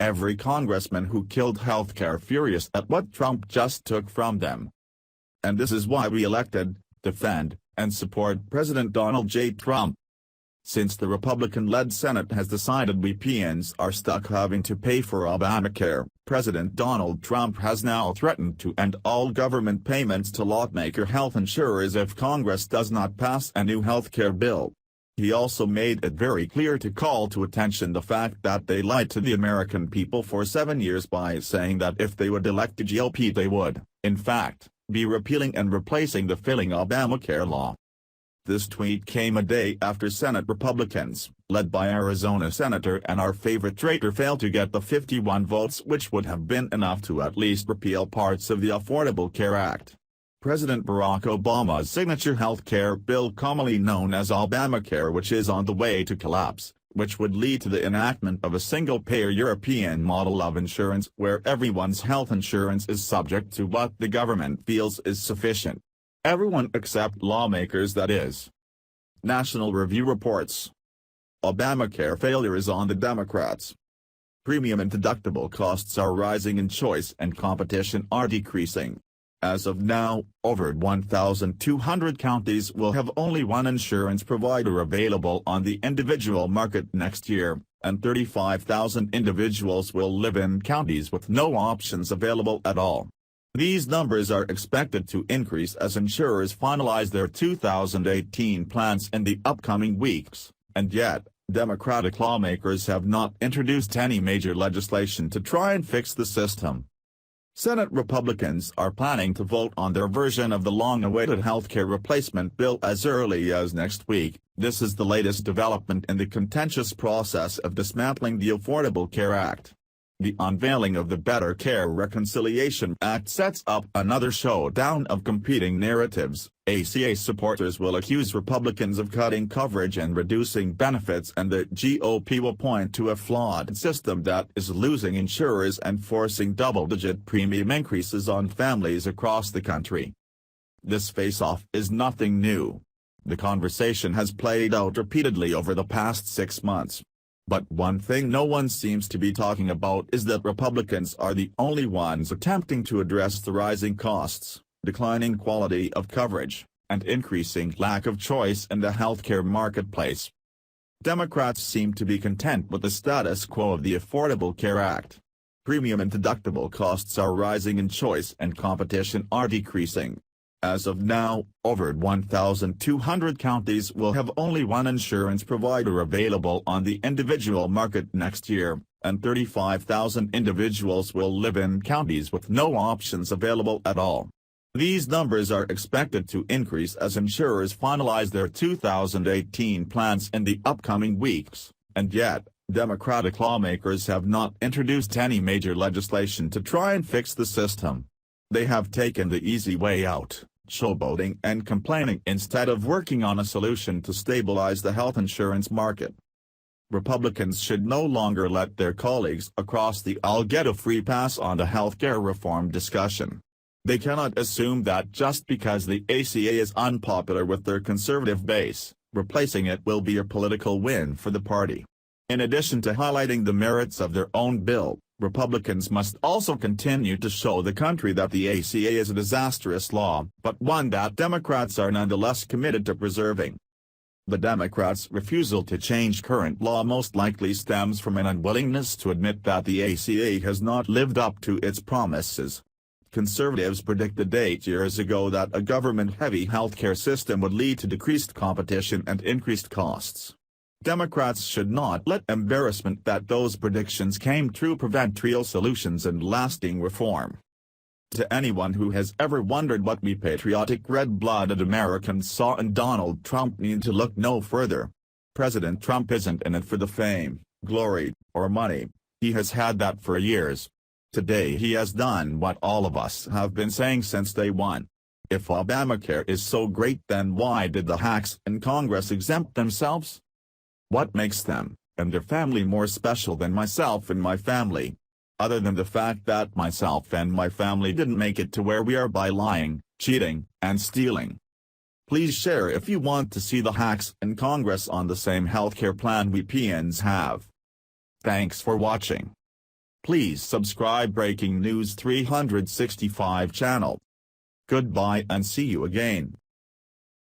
every congressman who killed healthcare furious at what Trump just took from them. And this is why we elected, defend, and support President Donald J. Trump. Since the Republican-led Senate has decided we peons are stuck having to pay for Obamacare, President Donald Trump has now threatened to end all government payments to lawmaker health insurers if Congress does not pass a new healthcare bill. He also made it very clear to call to attention the fact that they lied to the American people for 7 years by saying that if they would elect the GOP they would, in fact, be repealing and replacing the failing Obamacare law. This tweet came a day after Senate Republicans, led by Arizona Senator and our favorite traitor, failed to get the 51 votes which would have been enough to at least repeal parts of the Affordable Care Act. President Barack Obama's signature health care bill, commonly known as Obamacare, which is on the way to collapse, which would lead to the enactment of a single-payer European model of insurance where everyone's health insurance is subject to what the government feels is sufficient. Everyone except lawmakers, that is. National Review reports. Obamacare failure is on the Democrats. Premium and deductible costs are rising and choice and competition are decreasing. As of now, over 1,200 counties will have only one insurance provider available on the individual market next year, and 35,000 individuals will live in counties with no options available at all. These numbers are expected to increase as insurers finalize their 2018 plans in the upcoming weeks, and yet, Democratic lawmakers have not introduced any major legislation to try and fix the system. Senate Republicans are planning to vote on their version of the long-awaited healthcare replacement bill as early as next week. This is the latest development in the contentious process of dismantling the Affordable Care Act. The unveiling of the Better Care Reconciliation Act sets up another showdown of competing narratives. ACA supporters will accuse Republicans of cutting coverage and reducing benefits, and the GOP will point to a flawed system that is losing insurers and forcing double-digit premium increases on families across the country. This face-off is nothing new. The conversation has played out repeatedly over the past 6 months. But one thing no one seems to be talking about is that Republicans are the only ones attempting to address the rising costs, declining quality of coverage, and increasing lack of choice in the healthcare marketplace. Democrats seem to be content with the status quo of the Affordable Care Act. Premium and deductible costs are rising and choice and competition are decreasing. As of now, over 1,200 counties will have only one insurance provider available on the individual market next year, and 35,000 individuals will live in counties with no options available at all. These numbers are expected to increase as insurers finalize their 2018 plans in the upcoming weeks, and yet, Democratic lawmakers have not introduced any major legislation to try and fix the system. They have taken the easy way out, showboating and complaining instead of working on a solution to stabilize the health insurance market. Republicans should no longer let their colleagues across the aisle get a free pass on the healthcare reform discussion. They cannot assume that just because the ACA is unpopular with their conservative base, replacing it will be a political win for the party. In addition to highlighting the merits of their own bill, Republicans must also continue to show the country that the ACA is a disastrous law, but one that Democrats are nonetheless committed to preserving. The Democrats' refusal to change current law most likely stems from an unwillingness to admit that the ACA has not lived up to its promises. Conservatives predicted 8 years ago that a government-heavy healthcare system would lead to decreased competition and increased costs. Democrats should not let embarrassment that those predictions came true prevent real solutions and lasting reform. To anyone who has ever wondered what we patriotic red-blooded Americans saw in Donald Trump need to look no further. President Trump isn't in it for the fame, glory, or money. He has had that for years. Today he has done what all of us have been saying since day one. If Obamacare is so great, then why did the hacks in Congress exempt themselves? What makes them, and their family, more special than myself and my family? Other than the fact that myself and my family didn't make it to where we are by lying, cheating, and stealing. Please share if you want to see the hacks in Congress on the same healthcare plan we peons have. Thanks for watching. Please subscribe Breaking News 365 channel. Goodbye and see you again.